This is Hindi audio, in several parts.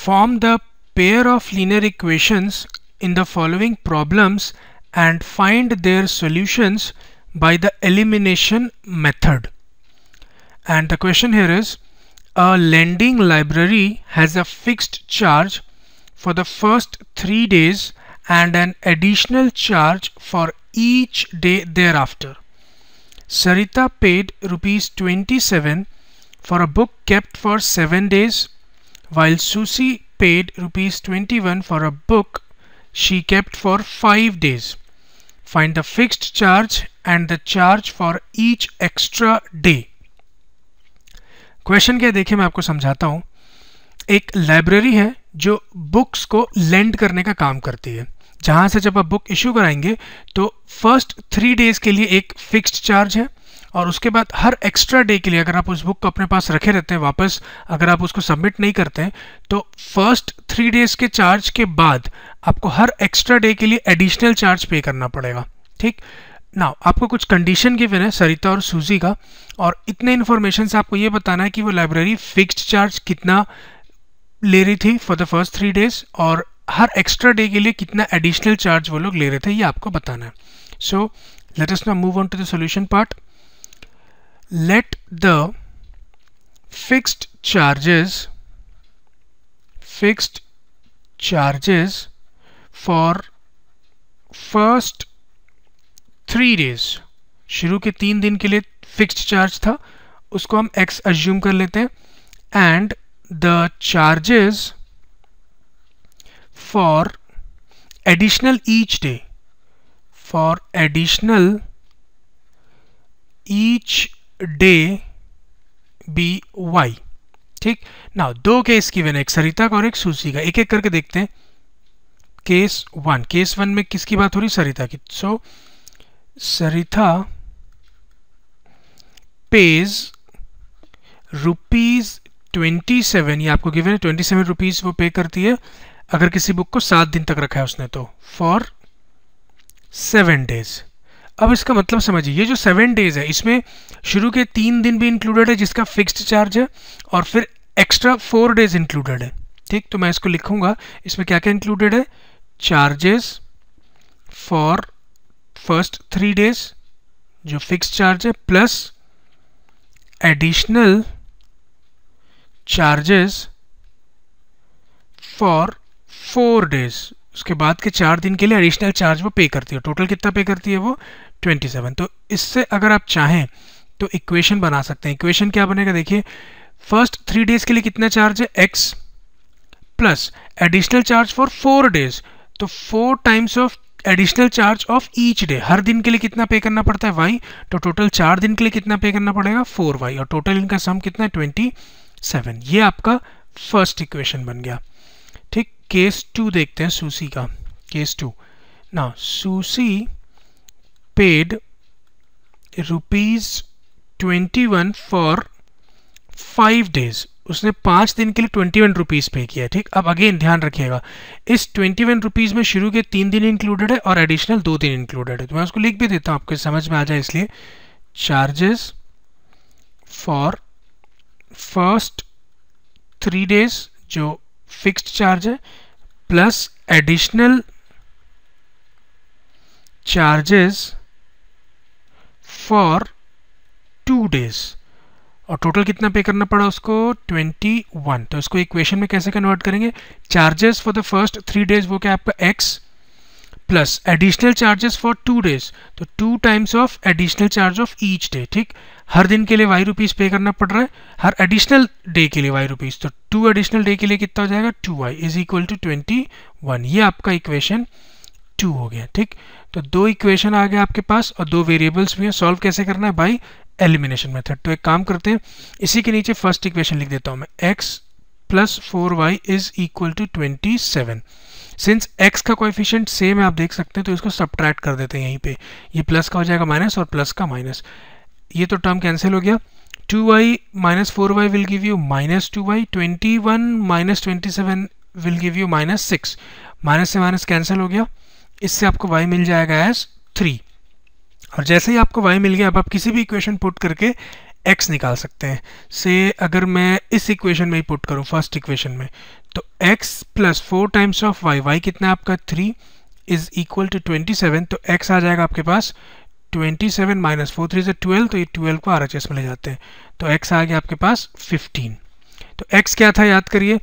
Form the pair of linear equations in the following problems and find their solutions by the elimination method. And the question here is, a lending library has a fixed charge for the first 3 days and an additional charge for each day thereafter. Sarita paid ₹27 for a book kept for 7 days, while Susie paid ₹21 for a book she kept for 5 days. Find the fixed charge and the charge for each extra day. Question क्या देखिए, मैं आपको समझाता हूं. एक लाइब्रेरी है जो बुक्स को लेंड करने का काम करती है, जहां से जब आप बुक इश्यू कराएंगे तो फर्स्ट 3 डेज के लिए एक फिक्स्ड चार्ज है, और उसके बाद हर एक्स्ट्रा डे के लिए अगर आप उस बुक को अपने पास रखे रहते हैं, वापस अगर आप उसको सबमिट नहीं करते हैं, तो फर्स्ट 3 डेज के चार्ज के बाद आपको हर एक्स्ट्रा डे के लिए एडिशनल चार्ज पे करना पड़ेगा. ठीक नाउ, आपको कुछ कंडीशन गिवन है सरिता और सूजी का, और इतने इन्फॉर्मेशन से आपको ये बताना है कि वो लाइब्रेरी फिक्स्ड चार्ज कितना ले रही थी फॉर द फर्स्ट 3 डेज, और हर एक्स्ट्रा डे के लिए कितना एडिशनल चार्ज वो लोग ले रहे थे, ये आपको बताना है. So let us now move on to the solution part. Let the fixed charges for first 3 days, शुरू के 3 दिन के लिए फिक्स्ड चार्ज था, उसको हम x अज्यूम कर लेते हैं, and the charges for additional each day, for additional each day be y. ठीक ना, 2 केस गिवन है, एक सरिता का और एक सूसी का. एक एक करके देखते हैं. केस 1 में किसकी बात हो रही? सरिता की. सो सरिता पेज ₹27, ये आपको गिवन है, 27 रुपीज वो पे करती है अगर किसी बुक को 7 दिन तक रखा है उसने, तो फॉर 7 डेज. अब इसका मतलब समझिए, ये जो 7 डेज है इसमें शुरू के 3 दिन भी इंक्लूडेड है जिसका फिक्स्ड चार्ज है, और फिर एक्स्ट्रा 4 डेज इंक्लूडेड है. ठीक, तो मैं इसको लिखूंगा, इसमें क्या क्या इंक्लूडेड है? चार्जेस फॉर फर्स्ट 3 डेज जो फिक्स्ड चार्ज है, plus additional charges for 4 days, उसके बाद के 4 दिन के लिए एडिशनल चार्ज वो पे करती है. टोटल कितना पे करती है वो? 27. तो इससे अगर आप चाहें तो इक्वेशन बना सकते हैं. इक्वेशन क्या बनेगा देखिए, फर्स्ट 3 डेज के लिए कितना चार्ज है? x plus additional charge for 4 days, तो 4 times of additional charge of each day. हर दिन के लिए कितना पे करना पड़ता है? y. तो टोटल 4 दिन के लिए कितना पे करना पड़ेगा? 4y, और टोटल इनका सम कितना है? 27. ये आपका फर्स्ट इक्वेशन बन गया. ठीक, केस 2 देखते हैं सूसी का. Case 2. Now Susie paid ₹21 for 5 days, उसने 5 दिन के लिए 21 रुपीज पे किया. ठीक, अब अगेन ध्यान रखिएगा, इस 21 रुपीज में शुरू के 3 दिन इंक्लूडेड है और एडिशनल 2 दिन इंक्लूडेड है. तो मैं उसको लिख भी देता हूं आपको समझ में आ जाए इसलिए. चार्जेस फॉर फर्स्ट 3 डेज जो फिक्स्ड चार्ज है, plus additional charges for 2 days, और टोटल कितना पे करना पड़ा उसको? 21. तो इसको इक्वेशन में कैसे कन्वर्ट करेंगे? Charges for the first 3 days वो क्या आपका x, plus additional charges for 2 days, तो 2 times of additional charge of each day. ठीक, हर दिन के लिए y रुपीज पे करना पड़ रहा है, हर एडिशनल डे के लिए y रुपीज, तो 2 एडिशनल डे के लिए कितना हो जाएगा? 2y is equal to 21. ये आपका इक्वेशन 2 हो गया. ठीक, तो 2 इक्वेशन आ गया आपके पास, और 2 वेरिएबल्स भी हैं. सॉल्व कैसे करना है? By elimination method. तो एक काम करते हैं, इसी के नीचे फर्स्ट इक्वेशन लिख देता हूं मैं, x plus 4y is equal to 27. Since x का कोएफिशिएंट सेम है आप देख सकते हैं, तो इसको सब्ट्रैक्ट कर देते हैं यहीं पे. ये प्लस का हो जाएगा माइनस, और प्लस का माइनस, ये तो टर्म कैंसिल हो गया. 2y minus 4y will give you minus 2y. 21 minus 27 will give you minus 6. Minus से माइनस कैंसिल हो गया, इससे आपको y मिल जाएगा एज 3. और जैसे ही आपको y मिल गया, अब आप किसी भी इक्वेशन पुट करके x निकाल सकते हैं। से अगर मैं इस इक्वेशन में ही पुट करूं, फर्स्ट इक्वेशन में, तो x plus 4 times of y कितना है आपका 3 इज इक्वल टू 27, तो x आ जाएगा आपके पास 27 माइनस 4 3 से 12, तो ये 12 को RHS में ले जाते हैं, तो x आ गया आपके पास 15। तो x क्या था याद करिए,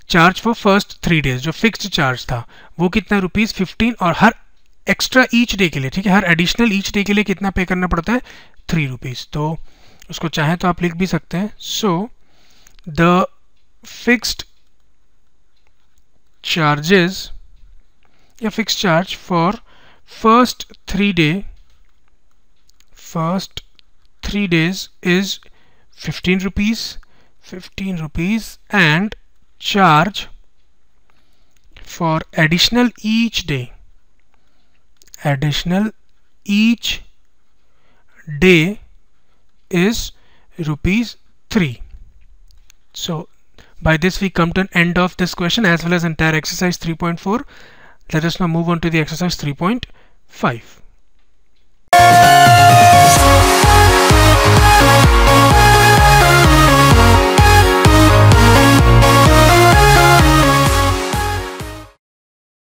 चार्ज फॉर फर्स्ट 3 डेज, जो फिक्स्ड चार्ज था वो कितना ₹15, और हर एक्स्ट्रा ईच डे के लिए, ठीक है, हर एडिशनल ईच डे के लिए कितना पे करना पड़ता है, ₹3। तो उसको चाहे तो आप लिख भी सकते हैं। सो द फिक्स्ड चार्जेस या fixed charge for first 3 days is ₹15, and charge for additional each day is ₹3. So by this we come to an end of this question as well as entire exercise 3.4. Let us now move on to the exercise 3.5.